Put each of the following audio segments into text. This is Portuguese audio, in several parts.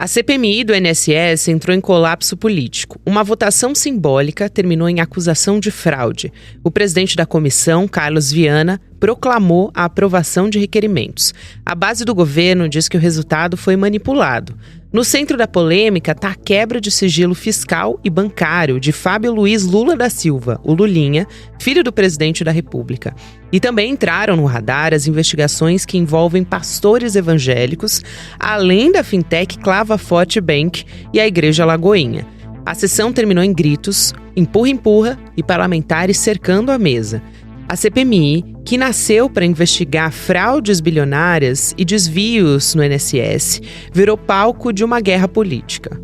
A CPMI do INSS entrou em colapso político. Uma votação simbólica terminou em acusação de fraude. O presidente da comissão, Carlos Viana, proclamou a aprovação de requerimentos. A base do governo diz que o resultado foi manipulado. No centro da polêmica está a quebra de sigilo fiscal e bancário de Fábio Luiz Lula da Silva, o Lulinha, filho do presidente da República. E também entraram no radar as investigações que envolvem pastores evangélicos, além da fintech Clava Forte Bank e a Igreja Lagoinha. A sessão terminou em gritos, empurra-empurra e parlamentares cercando a mesa. A CPMI, que nasceu para investigar fraudes bilionárias e desvios no INSS, virou palco de uma guerra política.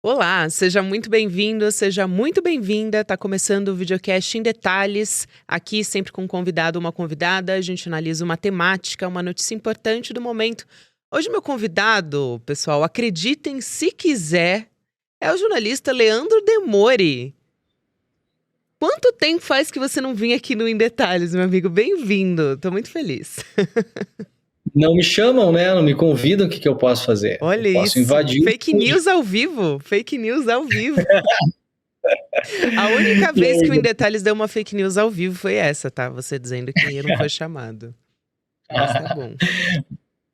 Olá, seja muito bem-vindo, seja muito bem-vinda. Tá começando o videocast em detalhes. Aqui, sempre com um convidado ou uma convidada, a gente analisa uma temática, uma notícia importante do momento. Hoje, meu convidado, pessoal, acreditem se quiser, é o jornalista Leandro Demori. Quanto tempo faz que você não vinha aqui no Em Detalhes, meu amigo? Bem-vindo, tô muito feliz. Não me chamam, né? Não me convidam, o que eu posso fazer? Olha eu posso isso, invadir. fake news ao vivo, fake news ao vivo. A única vez que o Em Detalhes deu uma fake news ao vivo foi essa, tá? Você dizendo que não foi chamado. Mas tá bom.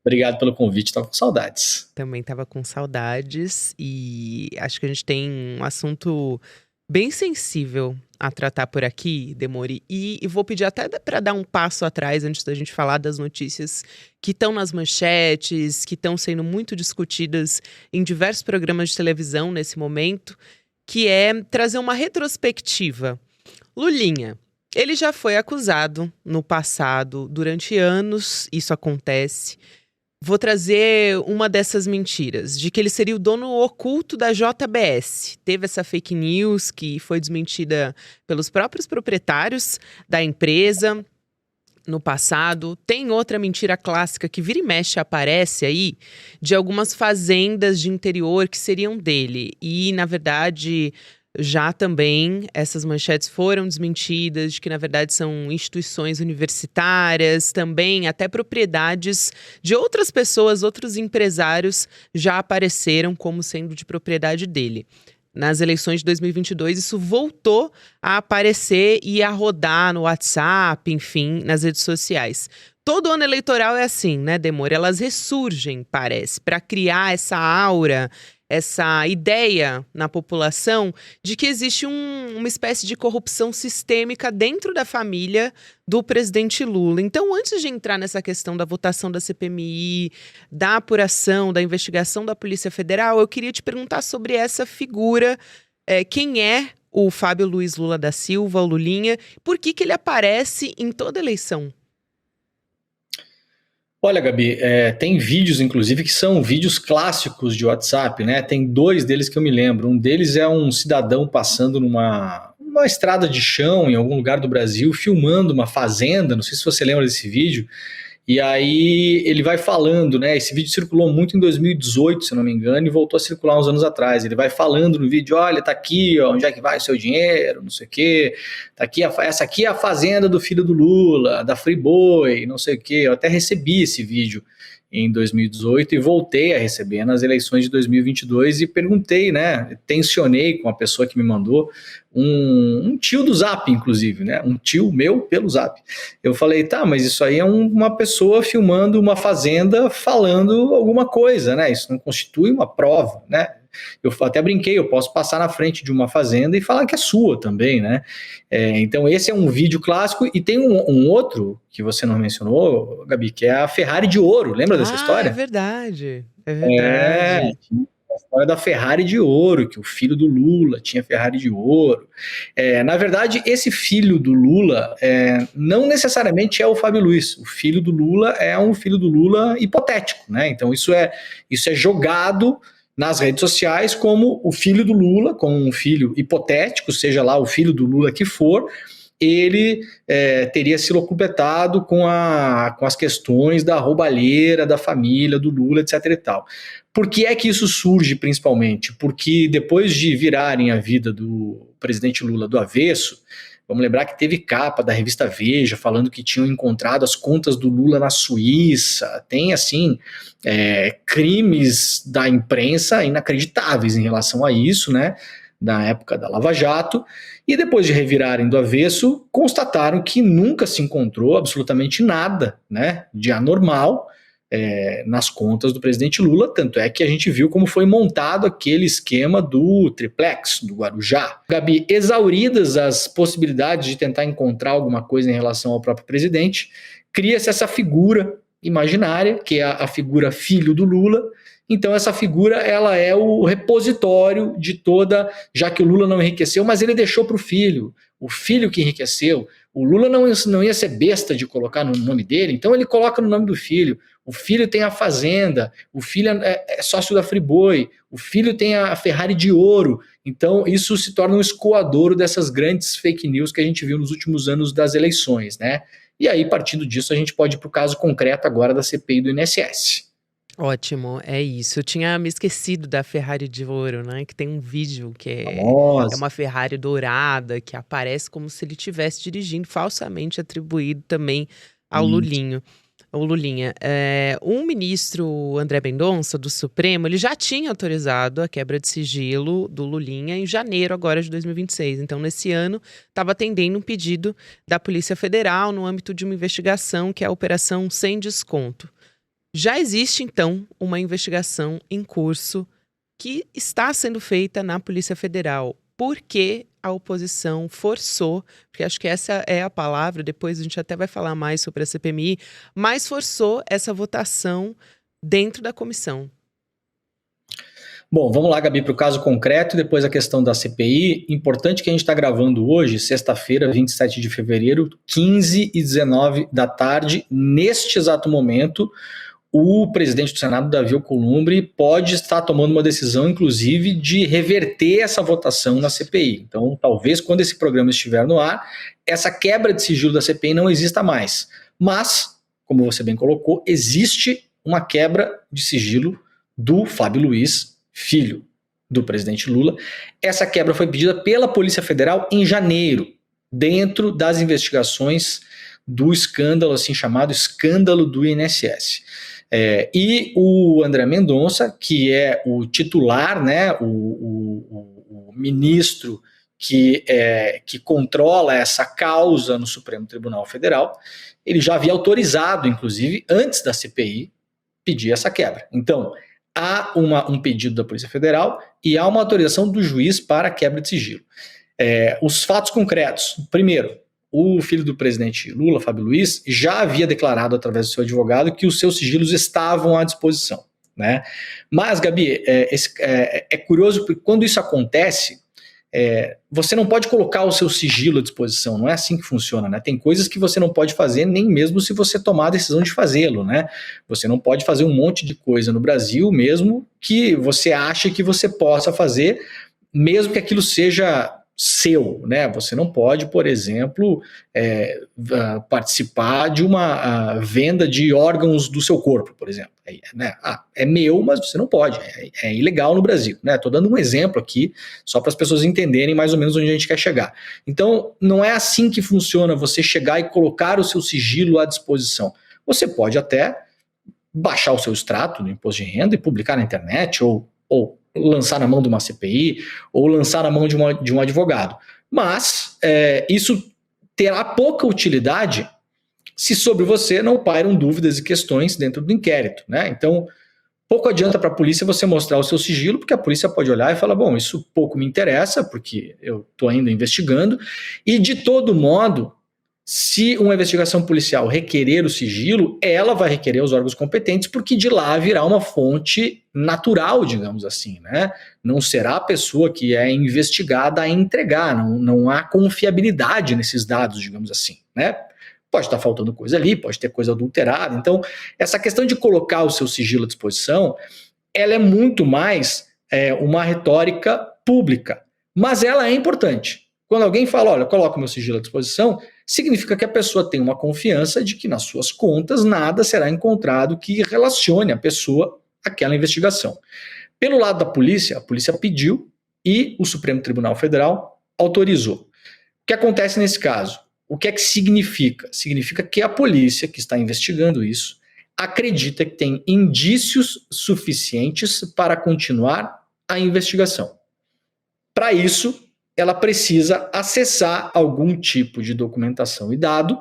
Obrigado pelo convite, tava com saudades. Também tava com saudades e acho que a gente tem um assunto bem sensível a tratar por aqui, Demori, e vou pedir até para dar um passo atrás antes da gente falar das notícias que estão nas manchetes, que estão sendo muito discutidas em diversos programas de televisão nesse momento, que é trazer uma retrospectiva. Lulinha, ele já foi acusado no passado, durante anos isso acontece. Vou trazer uma dessas mentiras, de que ele seria o dono oculto da JBS. Teve essa fake news que foi desmentida pelos próprios proprietários da empresa no passado. Tem outra mentira clássica que vira e mexe aparece aí, de algumas fazendas de interior que seriam dele. E, na verdade, já também essas manchetes foram desmentidas, de que na verdade são instituições universitárias, também até propriedades de outras pessoas, outros empresários já apareceram como sendo de propriedade dele. Nas eleições de 2022, isso voltou a aparecer e a rodar no WhatsApp, enfim, nas redes sociais. Todo ano eleitoral é assim, né, Demori? Elas ressurgem, parece, para criar essa aura, essa ideia na população de que existe uma espécie de corrupção sistêmica dentro da família do presidente Lula. Então, antes de entrar nessa questão da votação da CPMI, da apuração, da investigação da Polícia Federal, eu queria te perguntar sobre essa figura, quem é o Fábio Luiz Lula da Silva, o Lulinha, por que ele aparece em toda eleição? Olha, Gabi, tem vídeos, inclusive, que são vídeos clássicos de WhatsApp, né? Tem dois deles que eu me lembro. Um deles é um cidadão passando numa estrada de chão em algum lugar do Brasil, filmando uma fazenda, não sei se você lembra desse vídeo, e aí ele vai falando, né? Esse vídeo circulou muito em 2018, se não me engano, e voltou a circular uns anos atrás. Ele vai falando no vídeo, olha, tá aqui, ó, onde é que vai o seu dinheiro, não sei o quê, tá aqui, essa aqui é a fazenda do filho do Lula, da Friboi, não sei o quê. Eu até recebi esse vídeo em 2018 e voltei a receber nas eleições de 2022 e perguntei, né, tensionei com a pessoa que me mandou, um tio do Zap, inclusive, né, um tio meu pelo Zap. Eu falei, tá, mas isso aí é uma pessoa filmando uma fazenda falando alguma coisa, né, isso não constitui uma prova, né. Eu até brinquei, eu posso passar na frente de uma fazenda e falar que é sua também, né? Então esse é um vídeo clássico e tem um outro que você não mencionou, Gabi, que é a Ferrari de ouro. Lembra dessa história? É verdade, é verdade. A história da Ferrari de ouro, que o filho do Lula tinha Ferrari de ouro. Na verdade, esse filho do Lula não necessariamente é o Fábio Luiz. O filho do Lula é um filho do Lula hipotético, né? Então isso é jogado nas redes sociais como o filho do Lula, como um filho hipotético, seja lá o filho do Lula que for, ele teria se locupletado com as questões da roubalheira da família do Lula, etc. e tal. Por que é que isso surge, principalmente? Porque depois de virarem a vida do presidente Lula do avesso, vamos lembrar que teve capa da revista Veja falando que tinham encontrado as contas do Lula na Suíça. Tem, assim, crimes da imprensa inacreditáveis em relação a isso, né? Na época da Lava Jato. E depois de revirarem do avesso, constataram que nunca se encontrou absolutamente nada, né, de anormal nas contas do presidente Lula, tanto é que a gente viu como foi montado aquele esquema do triplex, do Guarujá. Gabi, exauridas as possibilidades de tentar encontrar alguma coisa em relação ao próprio presidente, cria-se essa figura imaginária, que é a figura filho do Lula. Então essa figura, ela é o repositório de toda, já que o Lula não enriqueceu, mas ele deixou para o filho que enriqueceu. O Lula não ia ser besta de colocar no nome dele, então ele coloca no nome do filho. O filho tem a fazenda, o filho é sócio da Friboi, o filho tem a Ferrari de ouro. Então isso se torna um escoadouro dessas grandes fake news que a gente viu nos últimos anos das eleições, né? E aí, partindo disso, a gente pode ir para o caso concreto agora da CPI do INSS. Ótimo, é isso. Eu tinha me esquecido da Ferrari de ouro, né? Que tem um vídeo que é uma Ferrari dourada, que aparece como se ele estivesse dirigindo, falsamente atribuído também ao Lulinho. O Lulinha. O ministro André Mendonça, do Supremo, ele já tinha autorizado a quebra de sigilo do Lulinha em janeiro agora de 2026. Então, nesse ano, estava atendendo um pedido da Polícia Federal no âmbito de uma investigação que é a Operação Sem Desconto. Já existe, então, uma investigação em curso que está sendo feita na Polícia Federal. Por que a oposição forçou, porque acho que essa é a palavra, depois a gente até vai falar mais sobre a CPMI, mas forçou essa votação dentro da comissão? Bom, vamos lá, Gabi, para o caso concreto e depois a questão da CPI. Importante que a gente está gravando hoje, sexta-feira, 27 de fevereiro, 15h19 da tarde. Neste exato momento, o presidente do Senado, Davi Alcolumbre, pode estar tomando uma decisão, inclusive, de reverter essa votação na CPI. Então, talvez, quando esse programa estiver no ar, essa quebra de sigilo da CPI não exista mais. Mas, como você bem colocou, existe uma quebra de sigilo do Flávio Luiz, filho do presidente Lula. Essa quebra foi pedida pela Polícia Federal em janeiro, dentro das investigações do escândalo, assim chamado escândalo do INSS. E o André Mendonça, que é o titular, né, o ministro que controla essa causa no Supremo Tribunal Federal, ele já havia autorizado, inclusive, antes da CPI, pedir essa quebra. Então, há um pedido da Polícia Federal e há uma autorização do juiz para a quebra de sigilo. Os fatos concretos. Primeiro, o filho do presidente Lula, Flávio Luiz, já havia declarado através do seu advogado que os seus sigilos estavam à disposição, né? Mas, Gabi, é curioso porque quando isso acontece, você não pode colocar o seu sigilo à disposição, não é assim que funciona, né? Tem coisas que você não pode fazer nem mesmo se você tomar a decisão de fazê-lo, né? Você não pode fazer um monte de coisa no Brasil mesmo que você ache que você possa fazer, mesmo que aquilo seja seu, né? Você não pode, por exemplo, participar de uma venda de órgãos do seu corpo, por exemplo. É meu, mas você não pode. É ilegal no Brasil, né? Estou dando um exemplo aqui, só para as pessoas entenderem mais ou menos onde a gente quer chegar. Então, não é assim que funciona você chegar e colocar o seu sigilo à disposição. Você pode até baixar o seu extrato do imposto de renda e publicar na internet, ou lançar na mão de uma CPI, ou lançar na mão de um advogado. Mas isso terá pouca utilidade se sobre você não pairam dúvidas e questões dentro do inquérito, né? Então, pouco adianta para a polícia você mostrar o seu sigilo, porque a polícia pode olhar e falar, bom, isso pouco me interessa, porque eu estou ainda investigando, e de todo modo, se uma investigação policial requerer o sigilo, ela vai requerer os órgãos competentes, porque de lá virá uma fonte natural, digamos assim, né? Não será a pessoa que é investigada a entregar, não há confiabilidade nesses dados, digamos assim, né? Pode estar faltando coisa ali, pode ter coisa adulterada. Então, essa questão de colocar o seu sigilo à disposição, ela é muito mais uma retórica pública, mas ela é importante. Quando alguém fala, olha, coloca o meu sigilo à disposição, significa que a pessoa tem uma confiança de que nas suas contas nada será encontrado que relacione a pessoa àquela investigação. Pelo lado da polícia, a polícia pediu e o Supremo Tribunal Federal autorizou. O que acontece nesse caso? O que é que significa? Significa que a polícia que está investigando isso acredita que tem indícios suficientes para continuar a investigação. Para isso, ela precisa acessar algum tipo de documentação e dado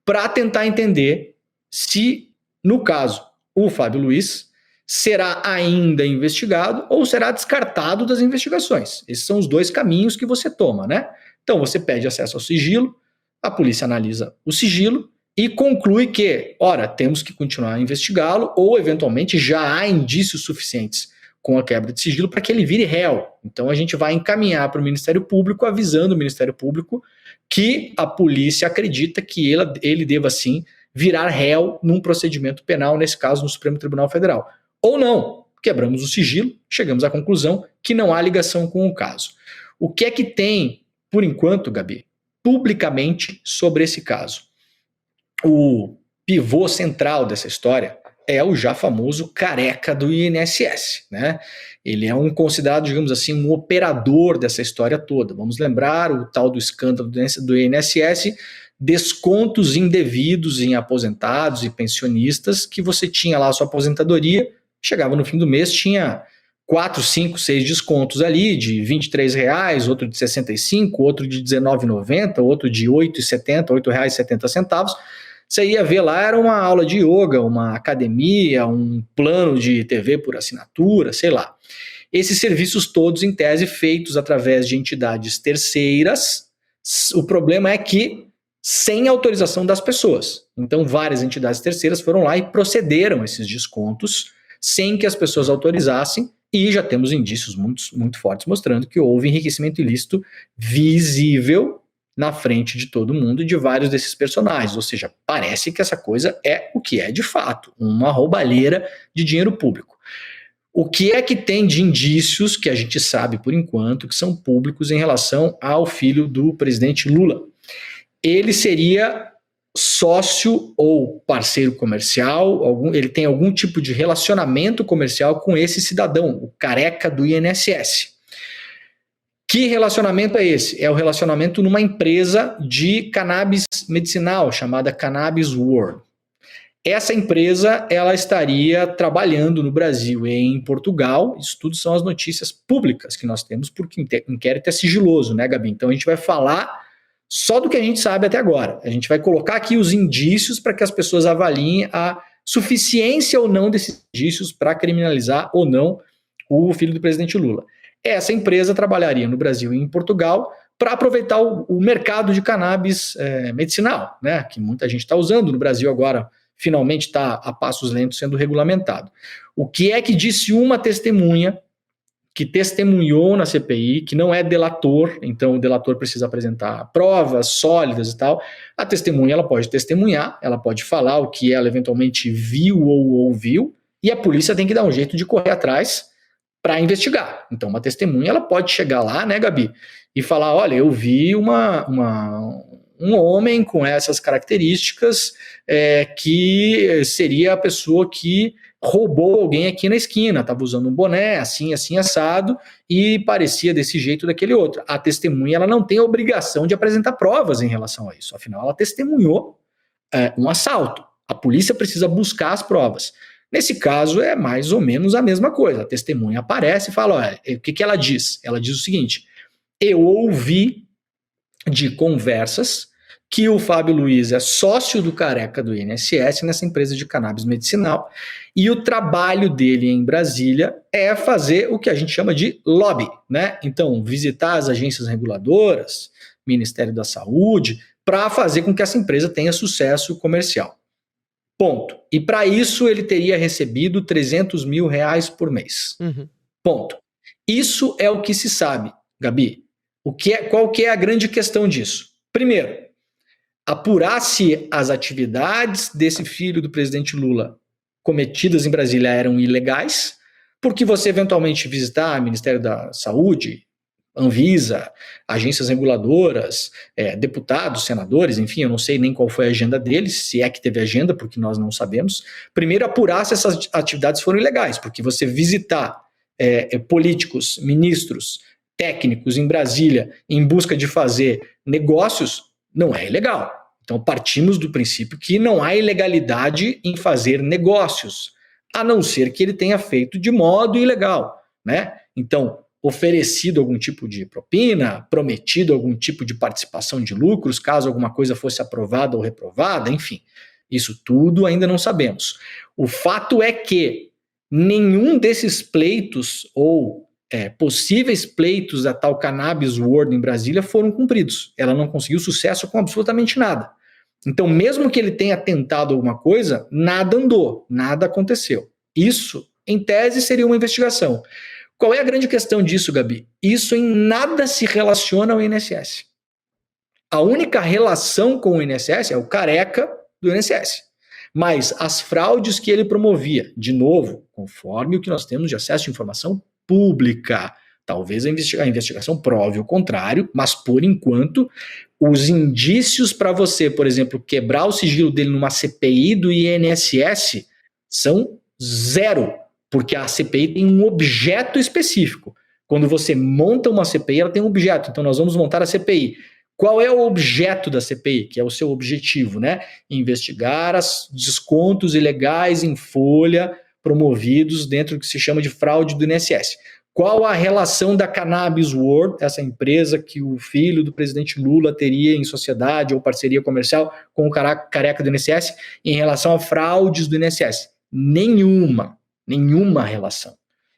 para tentar entender se, no caso, o Fábio Luiz será ainda investigado ou será descartado das investigações. Esses são os dois caminhos que você toma, né? Então, você pede acesso ao sigilo, a polícia analisa o sigilo e conclui que, ora, temos que continuar a investigá-lo ou, eventualmente, já há indícios suficientes com a quebra de sigilo para que ele vire réu. Então, a gente vai encaminhar para o Ministério Público, avisando o Ministério Público que a polícia acredita que ele deva, sim, virar réu num procedimento penal, nesse caso, no Supremo Tribunal Federal. Ou não, quebramos o sigilo, chegamos à conclusão que não há ligação com o caso. O que é que tem, por enquanto, Gabi, publicamente sobre esse caso? O pivô central dessa história é o já famoso careca do INSS, né? Ele é considerado, digamos assim, um operador dessa história toda. Vamos lembrar o tal do escândalo do INSS, descontos indevidos em aposentados e pensionistas, que você tinha lá a sua aposentadoria, chegava no fim do mês, tinha 4, 5, 6 descontos ali, de R$23, outro de 65, outro de R$19,90, outro de R$8,70, R$8,70. Você ia ver lá, era uma aula de yoga, uma academia, um plano de TV por assinatura, sei lá. Esses serviços todos, em tese, feitos através de entidades terceiras. O problema é que sem autorização das pessoas. Então, várias entidades terceiras foram lá e procederam a esses descontos sem que as pessoas autorizassem, e já temos indícios muito fortes mostrando que houve enriquecimento ilícito visível na frente de todo mundo de vários desses personagens. Ou seja, parece que essa coisa é o que é de fato, uma roubalheira de dinheiro público. O que é que tem de indícios que a gente sabe por enquanto que são públicos em relação ao filho do presidente Lula? Ele seria sócio ou parceiro comercial, ele tem algum tipo de relacionamento comercial com esse cidadão, o careca do INSS. Que relacionamento é esse? É o relacionamento numa empresa de cannabis medicinal, chamada Cannabis World. Essa empresa, ela estaria trabalhando no Brasil e em Portugal. Isso tudo são as notícias públicas que nós temos, porque o inquérito é sigiloso, né, Gabi? Então a gente vai falar só do que a gente sabe até agora. A gente vai colocar aqui os indícios para que as pessoas avaliem a suficiência ou não desses indícios para criminalizar ou não o filho do presidente Lula. Essa empresa trabalharia no Brasil e em Portugal para aproveitar o mercado de cannabis medicinal, né, que muita gente está usando. No Brasil agora, finalmente está a passos lentos sendo regulamentado. O que é que disse uma testemunha que testemunhou na CPI, que não é delator, então o delator precisa apresentar provas sólidas e tal. A testemunha, ela pode testemunhar, ela pode falar o que ela eventualmente viu ou ouviu, e a polícia tem que dar um jeito de correr atrás para investigar. Então, uma testemunha, ela pode chegar lá, né, Gabi, e falar, olha, eu vi um homem com essas características que seria a pessoa que roubou alguém aqui na esquina, estava usando um boné, assim, assim, assado, e parecia desse jeito daquele outro. A testemunha, ela não tem a obrigação de apresentar provas em relação a isso, afinal, ela testemunhou um assalto. A polícia precisa buscar as provas. Nesse caso, é mais ou menos a mesma coisa. A testemunha aparece e fala, olha, o que ela diz? Ela diz o seguinte, eu ouvi de conversas que o Fábio Luiz é sócio do careca do INSS nessa empresa de cannabis medicinal, e o trabalho dele em Brasília é fazer o que a gente chama de lobby, né? Então, visitar as agências reguladoras, Ministério da Saúde, para fazer com que essa empresa tenha sucesso comercial. Ponto. E para isso ele teria recebido R$300 mil por mês. Uhum. Ponto. Isso é o que se sabe, Gabi. Qual que é a grande questão disso? Primeiro, apurar se as atividades desse filho do presidente Lula cometidas em Brasília eram ilegais, porque você eventualmente visitar o Ministério da Saúde, Anvisa, agências reguladoras, deputados, senadores, enfim, eu não sei nem qual foi a agenda deles, se é que teve agenda, porque nós não sabemos. Primeiro, apurar se essas atividades foram ilegais, porque você visitar políticos, ministros, técnicos em Brasília em busca de fazer negócios não é ilegal. Então, partimos do princípio que não há ilegalidade em fazer negócios, a não ser que ele tenha feito de modo ilegal, né? Então, oferecido algum tipo de propina, prometido algum tipo de participação de lucros, caso alguma coisa fosse aprovada ou reprovada, enfim, isso tudo ainda não sabemos. O fato é que nenhum desses pleitos ou possíveis pleitos da tal Cannabis World em Brasília foram cumpridos. Ela não conseguiu sucesso com absolutamente nada. Então, mesmo que ele tenha tentado alguma coisa, nada andou, nada aconteceu. Isso, em tese, seria uma investigação. Qual é a grande questão disso, Gabi? Isso em nada se relaciona ao INSS. A única relação com o INSS é o careca do INSS. Mas as fraudes que ele promovia, de novo, conforme o que nós temos de acesso de informação pública, talvez a investigação prove o contrário, mas por enquanto, os indícios para você, por exemplo, quebrar o sigilo dele numa CPI do INSS são zero, porque a CPI tem um objeto específico. Quando você monta uma CPI, ela tem um objeto. Então, nós vamos montar a CPI. Qual é o objeto da CPI? Que é o seu objetivo, né? Investigar os descontos ilegais em folha promovidos dentro do que se chama de fraude do INSS. Qual a relação da Cannabis World, essa empresa que o filho do presidente Lula teria em sociedade ou parceria comercial com o careca do INSS em relação a fraudes do INSS? Nenhuma relação.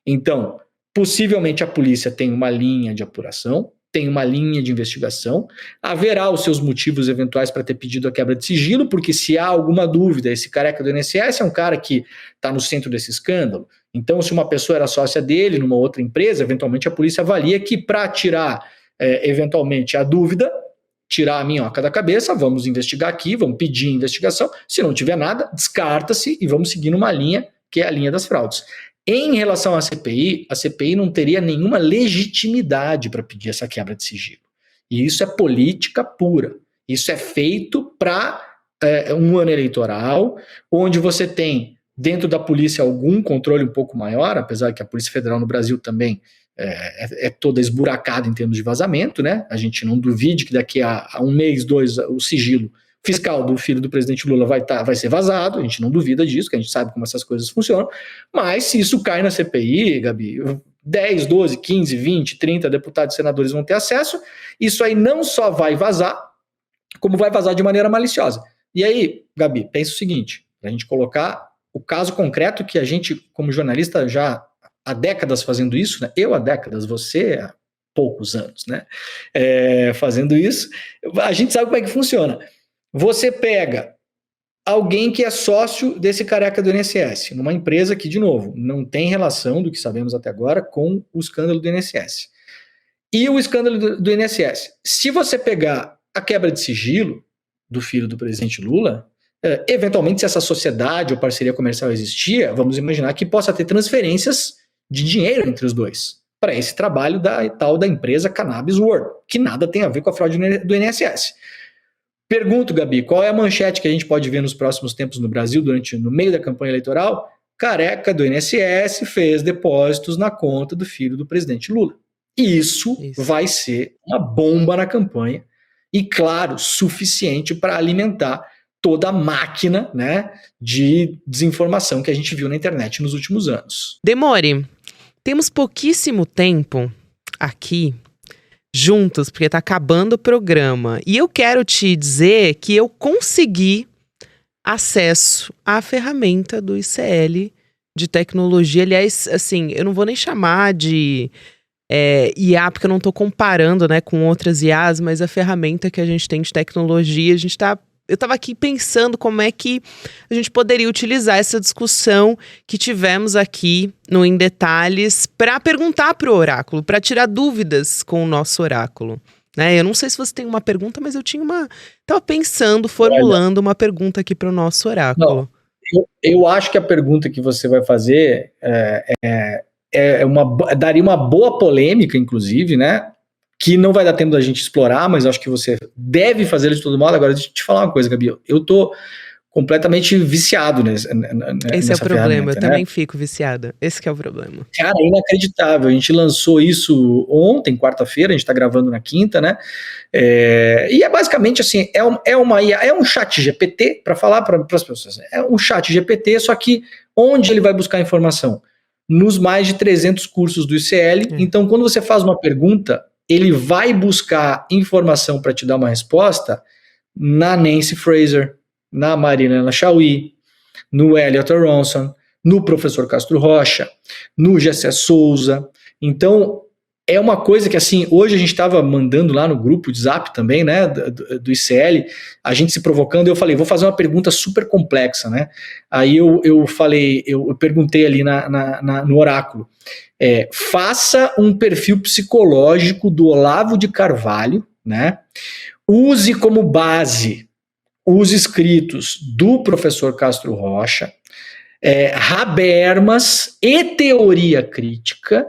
Então, possivelmente a polícia tem uma linha de apuração, tem uma linha de investigação, haverá os seus motivos eventuais para ter pedido a quebra de sigilo, porque se há alguma dúvida, esse careca do INSS é um cara que está no centro desse escândalo. Então, se uma pessoa era sócia dele numa outra empresa, eventualmente a polícia avalia que para tirar, eventualmente, a dúvida, tirar a minhoca da cabeça, vamos investigar aqui, vamos pedir investigação, se não tiver nada, descarta-se e vamos seguir numa linha que é a linha das fraudes. Em relação à CPI, a CPI não teria nenhuma legitimidade para pedir essa quebra de sigilo. E isso é política pura. Isso é feito para um ano eleitoral, onde você tem, dentro da polícia, algum controle um pouco maior, apesar que a Polícia Federal no Brasil também é toda esburacada em termos de vazamento, né? A gente não duvide que daqui a um mês, dois, o sigilo fiscal do filho do presidente Lula vai ser vazado, a gente não duvida disso, que a gente sabe como essas coisas funcionam, mas se isso cai na CPI, Gabi, 10, 12, 15, 20, 30 deputados e senadores vão ter acesso, isso aí não só vai vazar, como vai vazar de maneira maliciosa. E aí, Gabi, pensa o seguinte, para a gente colocar o caso concreto que a gente, como jornalista, já há décadas fazendo isso, né? Eu há décadas, você há poucos anos, né? Fazendo isso, a gente sabe como é que funciona. Você pega alguém que é sócio desse careca do INSS, numa empresa que, de novo, não tem relação, do que sabemos até agora, com o escândalo do INSS. E o escândalo do INSS. Se você pegar a quebra de sigilo do filho do presidente Lula, eventualmente, se essa sociedade ou parceria comercial existia, vamos imaginar que possa ter transferências de dinheiro entre os dois, para esse trabalho da empresa Cannabis World, que nada tem a ver com a fraude do INSS. Pergunto, Gabi, qual é a manchete que a gente pode ver nos próximos tempos no Brasil, no meio da campanha eleitoral? Careca do INSS fez depósitos na conta do filho do presidente Lula. E isso vai ser uma bomba na campanha e, claro, suficiente para alimentar toda a máquina, né, de desinformação que a gente viu na internet nos últimos anos. Demore, temos pouquíssimo tempo aqui juntos, porque tá acabando o programa. E eu quero te dizer que eu consegui acesso à ferramenta do ICL de tecnologia. Aliás, assim, eu não vou nem chamar de IA, porque eu não tô comparando, né, com outras IAs, mas a ferramenta que a gente tem de tecnologia, eu estava aqui pensando como é que a gente poderia utilizar essa discussão que tivemos aqui no Em Detalhes para perguntar para o oráculo, para tirar dúvidas com o nosso oráculo. Né? Eu não sei se você tem uma pergunta, mas eu estava pensando, formulando uma pergunta aqui para o nosso oráculo. Não, eu acho que a pergunta que você vai fazer daria uma boa polêmica, inclusive, né? que não vai dar tempo da gente explorar, mas acho que você deve fazer ele de todo modo. Agora, deixa eu te falar uma coisa, Gabi, eu tô completamente viciado nessa Esse é o problema, eu né? também fico viciada. Esse que é o problema. Cara, é inacreditável. A gente lançou isso ontem, quarta-feira, a gente tá gravando na quinta, né? E é basicamente assim, é um chat GPT, para falar para as pessoas, é um chat GPT, só que onde ele vai buscar informação? Nos mais de 300 cursos do ICL. Então, quando você faz uma pergunta, ele vai buscar informação para te dar uma resposta na Nancy Fraser, na Marilena Chauí, no Elliot Aronson, no professor Castro Rocha, no Gessé Souza. Então, é uma coisa que, assim, hoje a gente estava mandando lá no grupo de Zap também, né, do ICL, a gente se provocando, eu falei, vou fazer uma pergunta super complexa, né? Aí eu perguntei ali no oráculo, faça um perfil psicológico do Olavo de Carvalho, né? Use como base os escritos do professor Castro Rocha, Habermas e teoria crítica,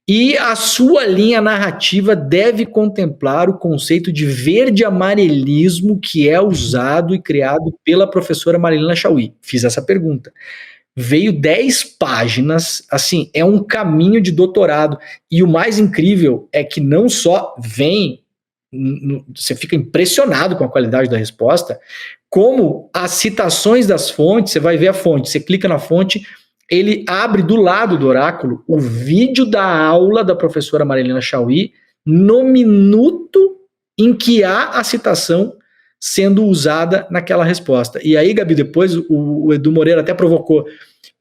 e a sua linha narrativa deve contemplar o conceito de verde-amarelismo que é usado e criado pela professora Marilena Chauí. Fiz essa pergunta. Veio 10 páginas, assim, é um caminho de doutorado. E o mais incrível é que não só vem, você fica impressionado com a qualidade da resposta, como as citações das fontes, você vai ver a fonte, você clica na fonte, ele abre do lado do oráculo o vídeo da aula da professora Marilena Chauí no minuto em que há a citação sendo usada naquela resposta. E aí, Gabi, depois o Edu Moreira até provocou,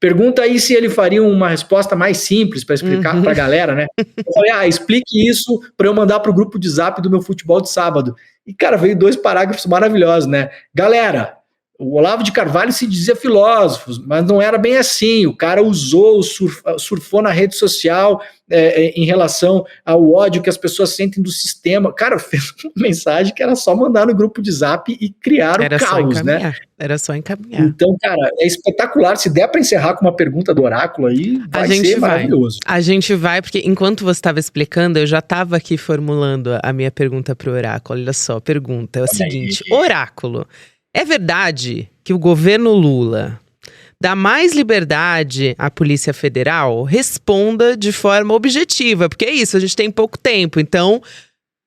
pergunta aí se ele faria uma resposta mais simples para explicar para a galera, né? Eu falei, explique isso para eu mandar para o grupo de Zap do meu futebol de sábado. E, cara, veio 2 parágrafos maravilhosos, né? Galera, o Olavo de Carvalho se dizia filósofo, mas não era bem assim. O cara surfou na rede social em relação ao ódio que as pessoas sentem do sistema. Cara, fez uma mensagem que era só mandar no grupo de Zap e criar o caos, né? Era só encaminhar. Então, cara, é espetacular. Se der para encerrar com uma pergunta do oráculo aí, vai ser maravilhoso. A gente vai, porque enquanto você estava explicando, eu já estava aqui formulando a minha pergunta para o oráculo. Olha só, a pergunta é o seguinte. Oráculo, é verdade que o governo Lula dá mais liberdade à Polícia Federal? Responda de forma objetiva, porque é isso, a gente tem pouco tempo, então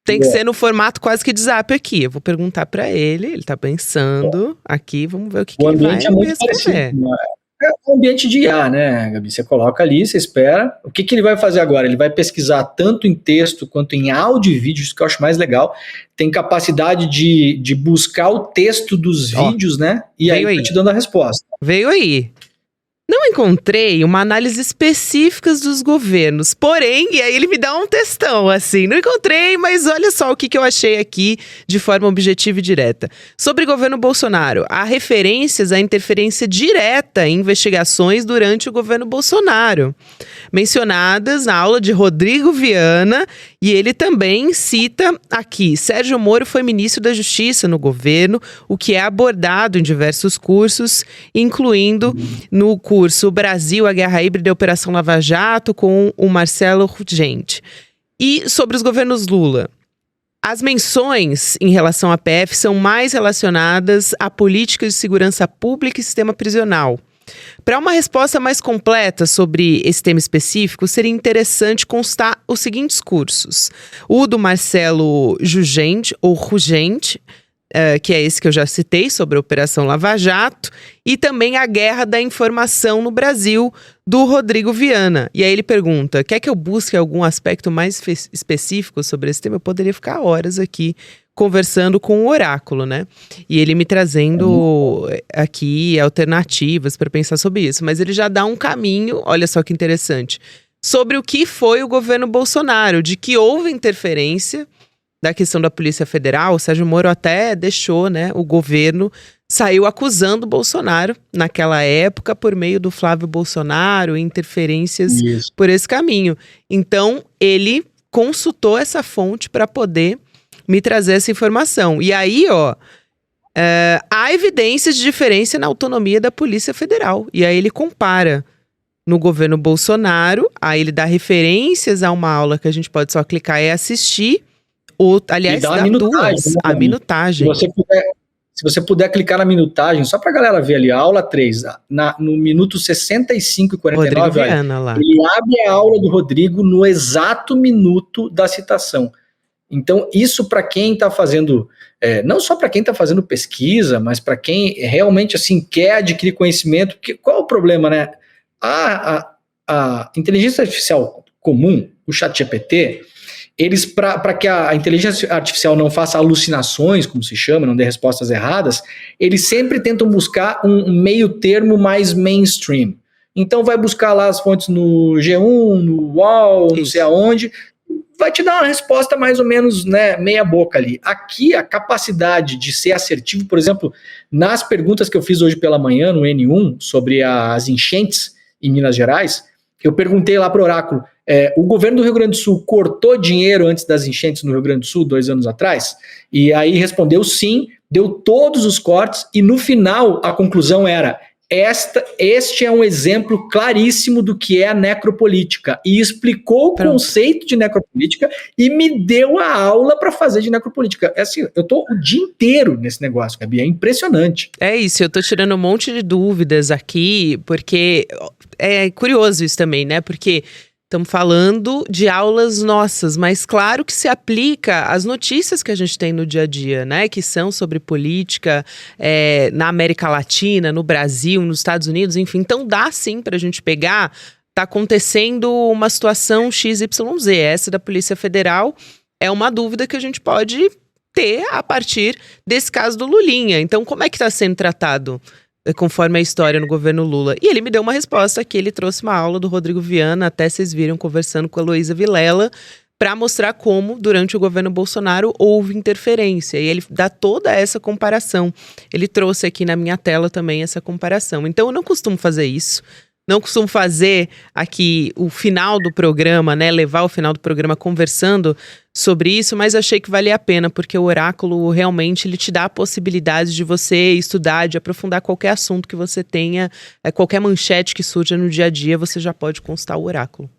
tem que ser no formato quase que de Zap aqui. Eu vou perguntar para ele tá pensando aqui, vamos ver o que ele vai responder. É um ambiente de IA, né, Gabi? Você coloca ali, você espera. O que ele vai fazer agora? Ele vai pesquisar tanto em texto quanto em áudio e vídeo, isso que eu acho mais legal. Tem capacidade de buscar o texto dos vídeos, né? E aí tá te dando a resposta. Veio aí. Não encontrei uma análise específica dos governos, porém, e aí ele me dá um textão, assim, não encontrei, mas olha só o que eu achei aqui de forma objetiva e direta. Sobre o governo Bolsonaro, há referências à interferência direta em investigações durante o governo Bolsonaro, mencionadas na aula de Rodrigo Viana, e ele também cita aqui, Sérgio Moro foi ministro da Justiça no governo, o que é abordado em diversos cursos, incluindo no curso Brasil, a Guerra Híbrida e a Operação Lava Jato, com o Marcelo Rugente. E sobre os governos Lula, as menções em relação à PF são mais relacionadas a políticas de segurança pública e sistema prisional. Para uma resposta mais completa sobre esse tema específico, seria interessante constar os seguintes cursos. O do Marcelo Rugente, que é esse que eu já citei, sobre a Operação Lava Jato, e também a Guerra da Informação no Brasil, do Rodrigo Viana. E aí ele pergunta, quer que eu busque algum aspecto mais específico sobre esse tema? Eu poderia ficar horas aqui conversando com o oráculo, né? E ele me trazendo aqui alternativas para pensar sobre isso. Mas ele já dá um caminho, olha só que interessante, sobre o que foi o governo Bolsonaro, de que houve interferência da questão da Polícia Federal. O Sérgio Moro até deixou, né? O governo saiu acusando o Bolsonaro naquela época por meio do Flávio Bolsonaro, interferências por esse caminho. Então, ele consultou essa fonte para poder me trazer essa informação. E aí, há evidências de diferença na autonomia da Polícia Federal. E aí ele compara no governo Bolsonaro, aí ele dá referências a uma aula que a gente pode só clicar e assistir, Aliás, dá dá minutagem, duas. né, A minutagem. Se você puder clicar na minutagem, só para a galera ver ali, a aula 3, no minuto 65 e 49, Rodrigo olha, Viana lá. ele abre a aula do Rodrigo no exato minuto da citação. Então, isso para quem está fazendo, não só para quem está fazendo pesquisa, mas para quem realmente assim quer adquirir conhecimento, porque qual é o problema, né? A inteligência artificial comum, o ChatGPT, eles, para que a inteligência artificial não faça alucinações, como se chama, não dê respostas erradas, eles sempre tentam buscar um meio termo mais mainstream. Então vai buscar lá as fontes no G1, no UOL, não sei aonde, vai te dar uma resposta mais ou menos, né, meia boca ali. Aqui a capacidade de ser assertivo, por exemplo, nas perguntas que eu fiz hoje pela manhã no N1 sobre as enchentes em Minas Gerais, eu perguntei lá para o Oráculo, o governo do Rio Grande do Sul cortou dinheiro antes das enchentes no Rio Grande do Sul, 2 anos atrás? E aí respondeu sim, deu todos os cortes, e no final a conclusão era, este é um exemplo claríssimo do que é a necropolítica, e explicou o conceito de necropolítica e me deu a aula para fazer de necropolítica. Assim, eu tô o dia inteiro nesse negócio, Gabi, é impressionante. É isso, eu tô tirando um monte de dúvidas aqui, porque é curioso isso também, né? Porque estamos falando de aulas nossas, mas claro que se aplica às notícias que a gente tem no dia a dia, né? Que são sobre política na América Latina, no Brasil, nos Estados Unidos, enfim. Então dá sim para a gente pegar, tá acontecendo uma situação XYZ. Essa da Polícia Federal é uma dúvida que a gente pode ter a partir desse caso do Lulinha. Então como é que está sendo tratado conforme a história no governo Lula? E ele me deu uma resposta que ele trouxe uma aula do Rodrigo Viana, até vocês viram conversando com a Heloísa Vilela, para mostrar como, durante o governo Bolsonaro, houve interferência. E ele dá toda essa comparação. Ele trouxe aqui na minha tela também essa comparação. Então, eu não costumo fazer isso. Não costumo fazer aqui o final do programa, né? Levar o final do programa conversando sobre isso, mas achei que valia a pena, porque o Oráculo realmente ele te dá a possibilidade de você estudar, de aprofundar qualquer assunto que você tenha, qualquer manchete que surja no dia a dia, você já pode consultar o Oráculo.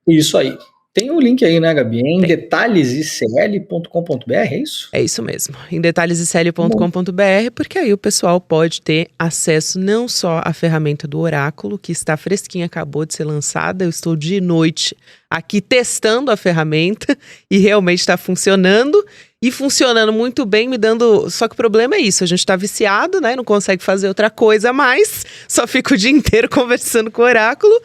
Isso aí. Tem um link aí, né, Gabi? Em detalhesicl.com.br, é isso? É isso mesmo. Em detalhesicl.com.br, porque aí o pessoal pode ter acesso não só à ferramenta do Oráculo, que está fresquinha, acabou de ser lançada. Eu estou de noite aqui testando a ferramenta e realmente está funcionando. E funcionando muito bem, me dando... Só que o problema é isso, a gente tá viciado, né? Não consegue fazer outra coisa mais. Só fica o dia inteiro conversando com o Oráculo.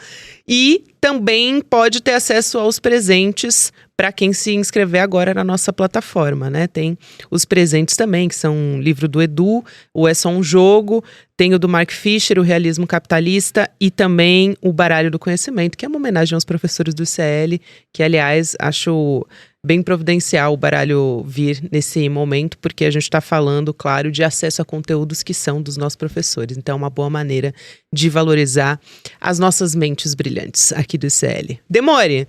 E também pode ter acesso aos presentes para quem se inscrever agora na nossa plataforma, né? Tem os presentes também, que são um livro do Edu, o É Só um Jogo, tem o do Mark Fisher, o Realismo Capitalista, e também o Baralho do Conhecimento, que é uma homenagem aos professores do ICL, que, aliás, acho bem providencial o baralho vir nesse momento, porque a gente está falando, claro, de acesso a conteúdos que são dos nossos professores. Então, é uma boa maneira de valorizar as nossas mentes brilhantes aqui do ICL. Demore!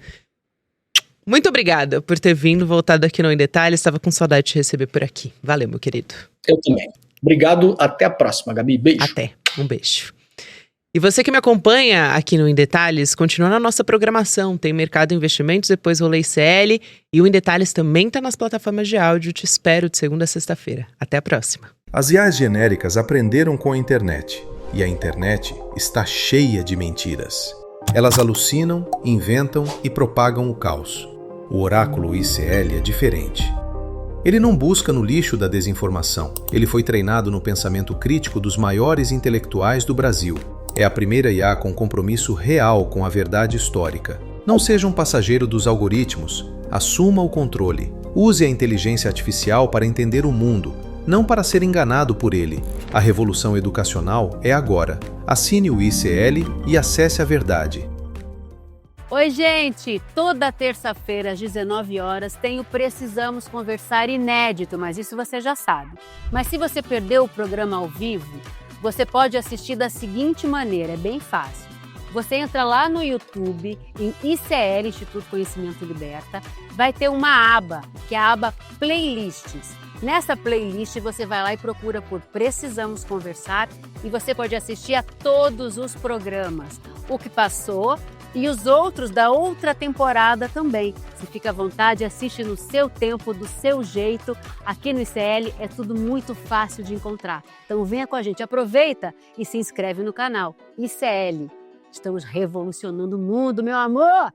Muito obrigada por ter vindo, voltado aqui no Em Detalhes. Estava com saudade de te receber por aqui. Valeu, meu querido. Eu também. Obrigado. Até a próxima, Gabi. Beijo. Até. Um beijo. E você que me acompanha aqui no Em Detalhes, continua na nossa programação. Tem Mercado Investimentos, depois Rolê ICL. E o Em Detalhes também está nas plataformas de áudio. Te espero de segunda a sexta-feira. Até a próxima. As IAs genéricas aprenderam com a internet. E a internet está cheia de mentiras. Elas alucinam, inventam e propagam o caos. O Oráculo ICL é diferente. Ele não busca no lixo da desinformação. Ele foi treinado no pensamento crítico dos maiores intelectuais do Brasil. É a primeira IA com compromisso real com a verdade histórica. Não seja um passageiro dos algoritmos. Assuma o controle. Use a inteligência artificial para entender o mundo, não para ser enganado por ele. A revolução educacional é agora. Assine o ICL e acesse a verdade. Oi, gente! Toda terça-feira às 19 horas tem o Precisamos Conversar inédito, mas isso você já sabe. Mas se você perdeu o programa ao vivo, você pode assistir da seguinte maneira, é bem fácil. Você entra lá no YouTube, em ICL, Instituto Conhecimento Liberta, vai ter uma aba, que é a aba Playlists. Nessa playlist você vai lá e procura por Precisamos Conversar e você pode assistir a todos os programas. O que passou, E os outros da outra temporada também. Você fica à vontade, assiste no seu tempo, do seu jeito. Aqui no ICL é tudo muito fácil de encontrar. Então venha com a gente, aproveita e se inscreve no canal ICL. Estamos revolucionando o mundo, meu amor!